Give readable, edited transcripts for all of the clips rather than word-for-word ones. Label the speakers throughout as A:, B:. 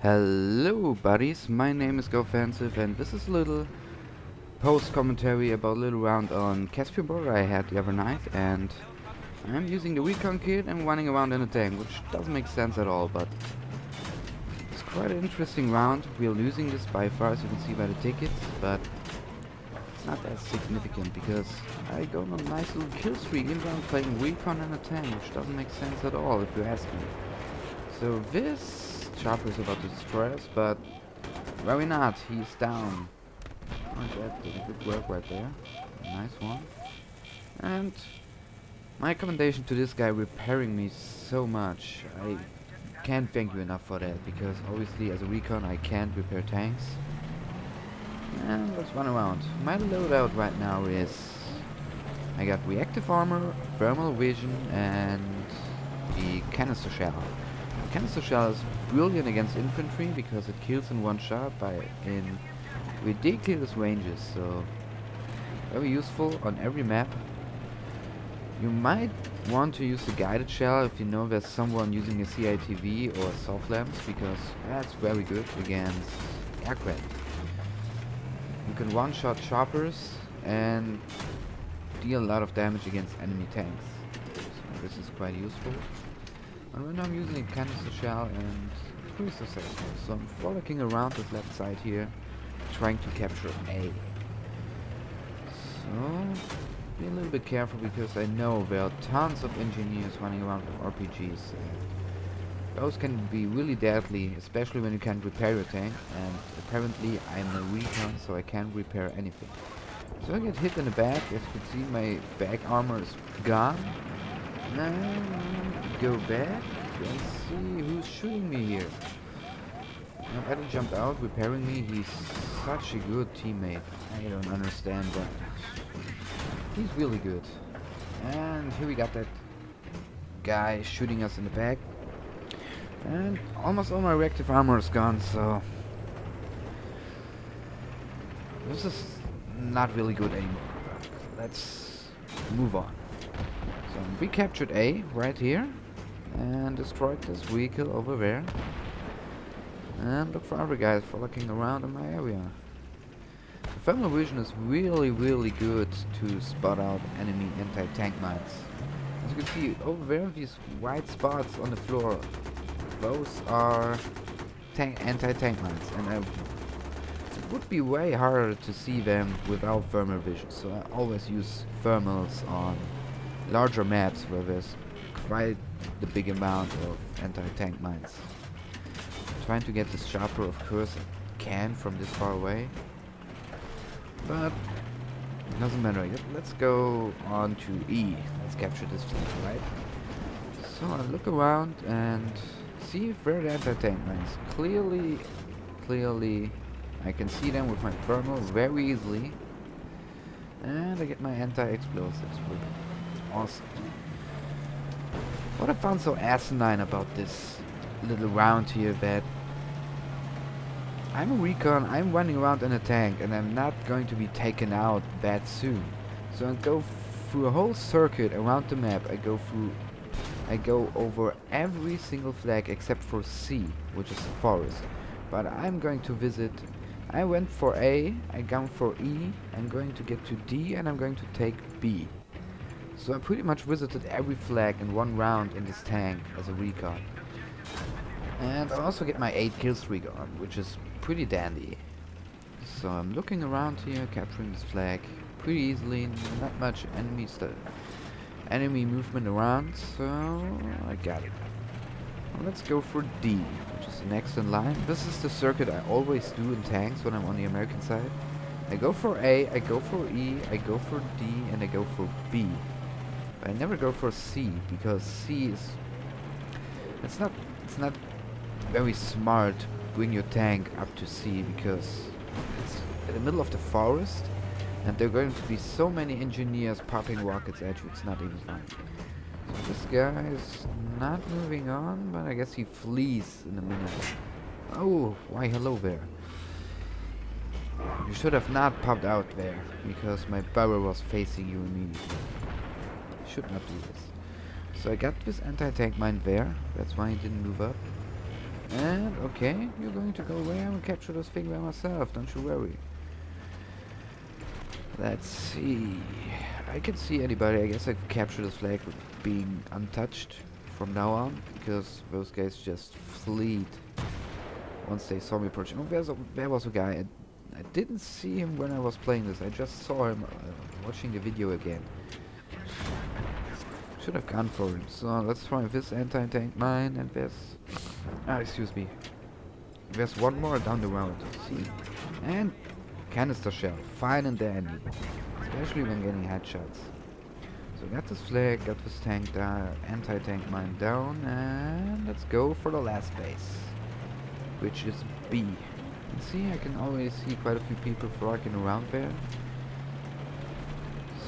A: Hello buddies, my name is GoFensive and this is a little post commentary about a little round on Caspian Border I had the other night, and I'm using the recon kit and running around in a tank, which doesn't make sense at all, but it's quite an interesting round. We're losing this by far, as you can see by the tickets, but it's not that significant because I go on a nice little kill streak even though I'm playing recon in a tank, which doesn't make sense at all if you ask me. So this chopper is about to destroy us, but very not. He's down. Oh, that did a good work right there. Nice one. And my commendation to this guy repairing me so much. I can't thank you enough for that, because obviously as a recon I can't repair tanks. And let's run around. My loadout right now is I got reactive armor, thermal vision, and the canister shell. Canister shell is brilliant against infantry because it kills in one shot in ridiculous ranges, so very useful on every map. You might want to use the guided shell if you know there's someone using a CITV or soft lamps, because that's very good against aircraft. You can one-shot choppers and deal a lot of damage against enemy tanks, so this is quite useful. And right now I'm using a canister shell and it's pretty successful. So I'm frolicking around this left side here, trying to capture A. So be a little bit careful because I know there are tons of engineers running around with RPGs. Those can be really deadly, especially when you can't repair your tank, and apparently I'm a recon, so I can't repair anything. So I get hit in the back. As you can see, my back armor is gone. Now go back and see who's shooting me here. Now Adam jumped out, repairing me. He's such a good teammate. I don't understand that. He's really good. And here we got that guy shooting us in the back. And almost all my reactive armor is gone, so this is not really good anymore. Let's move on. So we captured A right here and destroyed this vehicle over there. And look for other guys frolicking around in my area. The thermal vision is really good to spot out enemy anti-tank mines. As you can see over there, these white spots on the floor, those are anti-tank mines, and it would be way harder to see them without thermal vision. So I always use thermals on larger maps where there's quite the big amount of anti-tank mines. Trying to get this chopper, of course I can from this far away, but it doesn't matter. Let's go on to E. Let's capture this flag, right? So I look around and see if there are anti-tank mines. Clearly I can see them with my thermal very easily, and I get my anti-explosives with it. Awesome. What I found so asinine about this little round here, that I'm a recon, I'm running around in a tank, and I'm not going to be taken out that soon. So I go through a whole circuit around the map. I go over every single flag except for C, which is the forest. But I'm going to visit. I went for A, I gone for E, I'm going to get to D, and I'm going to take B. So I pretty much visited every flag in one round in this tank as a recon. And I also get my 8 kill streak on, which is pretty dandy. So I'm looking around here, capturing this flag pretty easily. Not much enemy movement around, so I got it. Well, let's go for D, which is the next in line. This is the circuit I always do in tanks when I'm on the American side. I go for A, I go for E, I go for D, and I go for B. But I never go for C, because C is... It's not very smart to bring your tank up to C, because it's in the middle of the forest and there are going to be so many engineers popping rockets at you, it's not even fun. So this guy is not moving on, but I guess he flees in a minute. Oh, why hello there. You should have not popped out there, because my barrel was facing you immediately. Should not do this. So I got this anti-tank mine there, that's why he didn't move up. And, okay, you're going to go away. I will capture this thing by myself, don't you worry. Let's see. I can see anybody. I guess I could capture this flag with being untouched from now on, because those guys just fleed once they saw me approaching. Oh, there was a guy. I didn't see him when I was playing this. I just saw him watching the video again. Should have gone for him. So let's try this anti-tank mine, and there's... excuse me. There's one more down the road. See. And canister shell. Fine and dandy. Especially when getting headshots. So got this flag, got this tank down, anti-tank mine down, and let's go for the last base. Which is B. And see, I can always see quite a few people frolicking around there.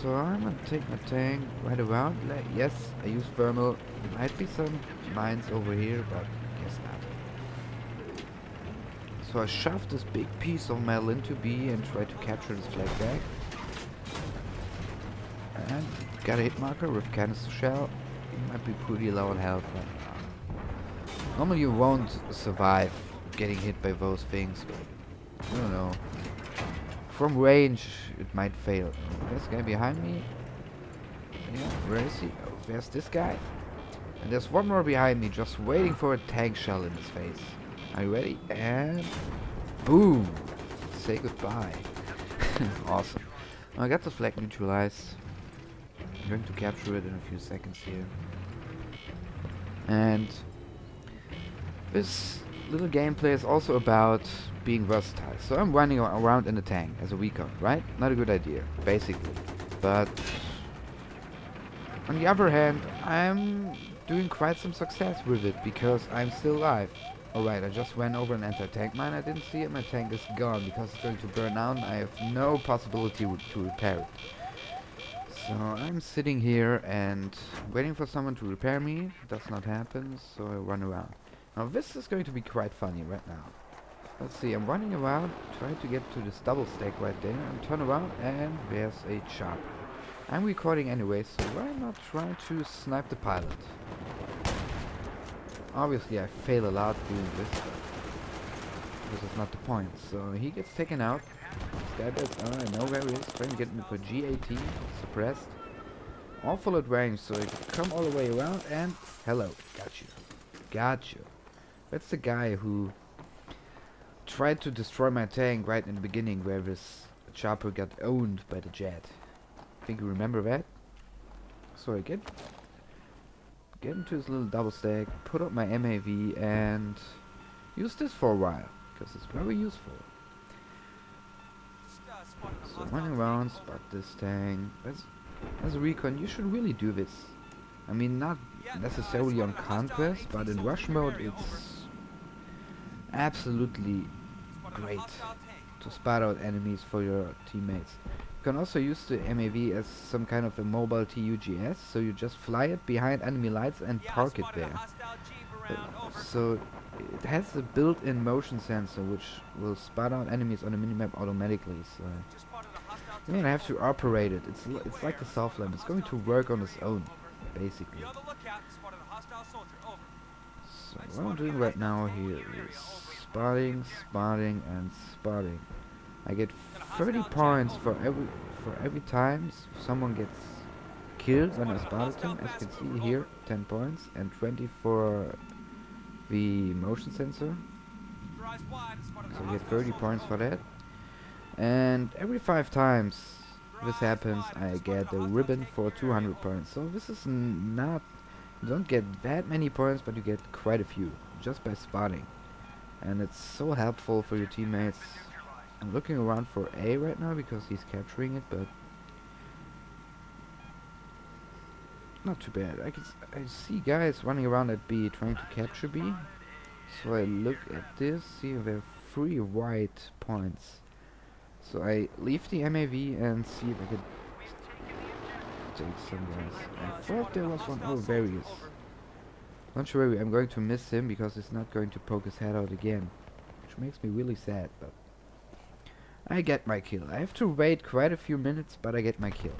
A: So I'm gonna take my tank right around. Yes, I use thermal. There might be some mines over here, but I guess not. So I shove this big piece of metal into B and try to capture this flag back. And got a hit marker with canister shell. Might be pretty low on health right now. Normally you won't survive getting hit by those things, but I don't know. From range it might fail. There's a guy behind me. Yeah, where is he? Oh, there's this guy. And there's one more behind me just waiting for a tank shell in his face. Are you ready? And boom! Say goodbye. Awesome. I got the flag neutralized. I'm going to capture it in a few seconds here. And this little gameplay is also about being versatile. So I'm running around in a tank as a recon, right? Not a good idea, basically. But on the other hand, I'm doing quite some success with it because I'm still alive. Alright, I just ran over an anti-tank mine. I didn't see it. My tank is gone because it's going to burn out. I have no possibility to repair it. So I'm sitting here and waiting for someone to repair me. Does not happen, so I run around. Now this is going to be quite funny right now. Let's see, I'm running around, trying to get to this double stack right there, and turn around and there's a chopper. I'm recording anyway, so why not try to snipe the pilot? Obviously I fail a lot doing this, but this is not the point. So he gets taken out. This guy does, I know where he is, trying to get me for GAT, suppressed. Awful at range, so I come all the way around and hello, got you. Got you. That's the guy who tried to destroy my tank right in the beginning where this chopper got owned by the jet. I think you remember that? So I get into this little double stack, put up my MAV and use this for a while because it's very useful. So running around, spot this tank. As a recon, you should really do this. I mean, not necessarily on conquest, but in rush mode it's absolutely great to spot out enemies for your teammates. You can also use the MAV as some kind of a mobile TUGS, so you just fly it behind enemy lights and park it there. So it has a built-in motion sensor which will spot out enemies on the minimap automatically. So you don't have to operate it. It's like the soft lamp. It's going to work on its own, basically. So what I'm doing right now here is spotting, and spotting. I get 30 points for every time someone gets killed when I spotted him. As you can see here, 10 points and 20 for the motion sensor. So I get 30 points for that. And every 5 times this happens, I get a ribbon for 200 points. So this is not, you don't get that many points, but you get quite a few just by spotting. And it's so helpful for your teammates. I'm looking around for A right now because he's capturing it, but not too bad. I see guys running around at B trying to capture B. So I look at this, see there are 3 white points. So I leave the MAV and see if I can take some guys. I thought there was one. Oh, there he is. Don't you worry, I'm going to miss him because he's not going to poke his head out again. Which makes me really sad, but I get my kill. I have to wait quite a few minutes, but I get my kill.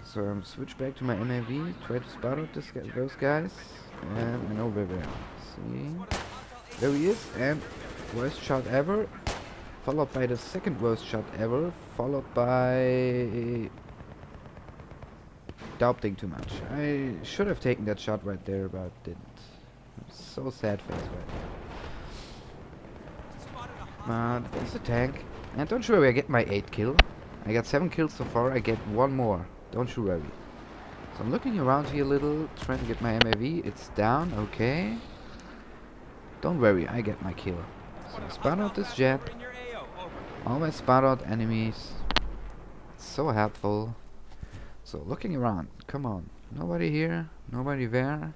A: So I'm switch back to my MAV, try to spot out those guys, And I know where we are. See? There he is, and worst shot ever. Followed by the second worst shot ever. Followed by doubting too much. I should have taken that shot right there, but didn't. I'm so sad face right now. There's a tank. And don't you worry, I get my 8th kill. I got 7 kills so far, I get 1 more. Don't you worry. So I'm looking around here a little, trying to get my MAV. It's down, okay. Don't worry, I get my kill. So I spot out this jet. Always spot out enemies. It's so helpful. So looking around, come on. Nobody here, nobody there.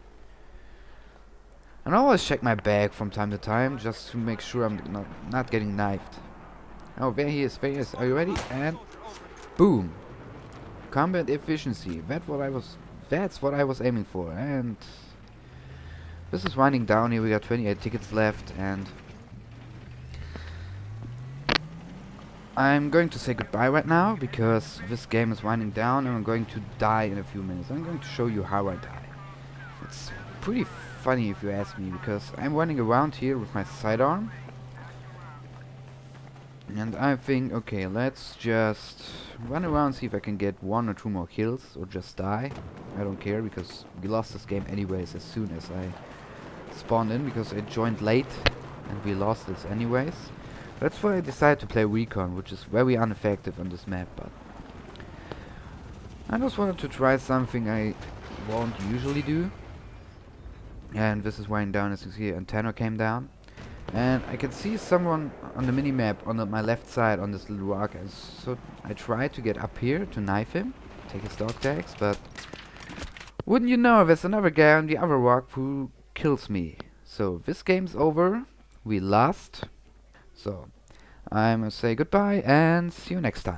A: And I always check my bag from time to time, just to make sure I'm not getting knifed. Oh, there he is, there he is. Are you ready? And boom. Combat efficiency. That's what I was aiming for. And this is winding down here. We got 28 tickets left, and I'm going to say goodbye right now because this game is winding down and I'm going to die in a few minutes. I'm going to show you how I die. It's pretty funny if you ask me, because I'm running around here with my sidearm. And I think, okay, let's just run around, see if I can get 1 or 2 more kills, or just die. I don't care, because we lost this game anyways as soon as I spawned in, because I joined late, and we lost this anyways. That's why I decided to play recon, which is very ineffective on this map, but I just wanted to try something I won't usually do. And this is winding down, as you see, antenna came down. And I can see someone on the minimap on my left side on this little rock, and so I tried to get up here to knife him, take his dog tags, but wouldn't you know, there's another guy on the other rock who kills me. So this game's over, we lost, so I'm gonna say goodbye and see you next time.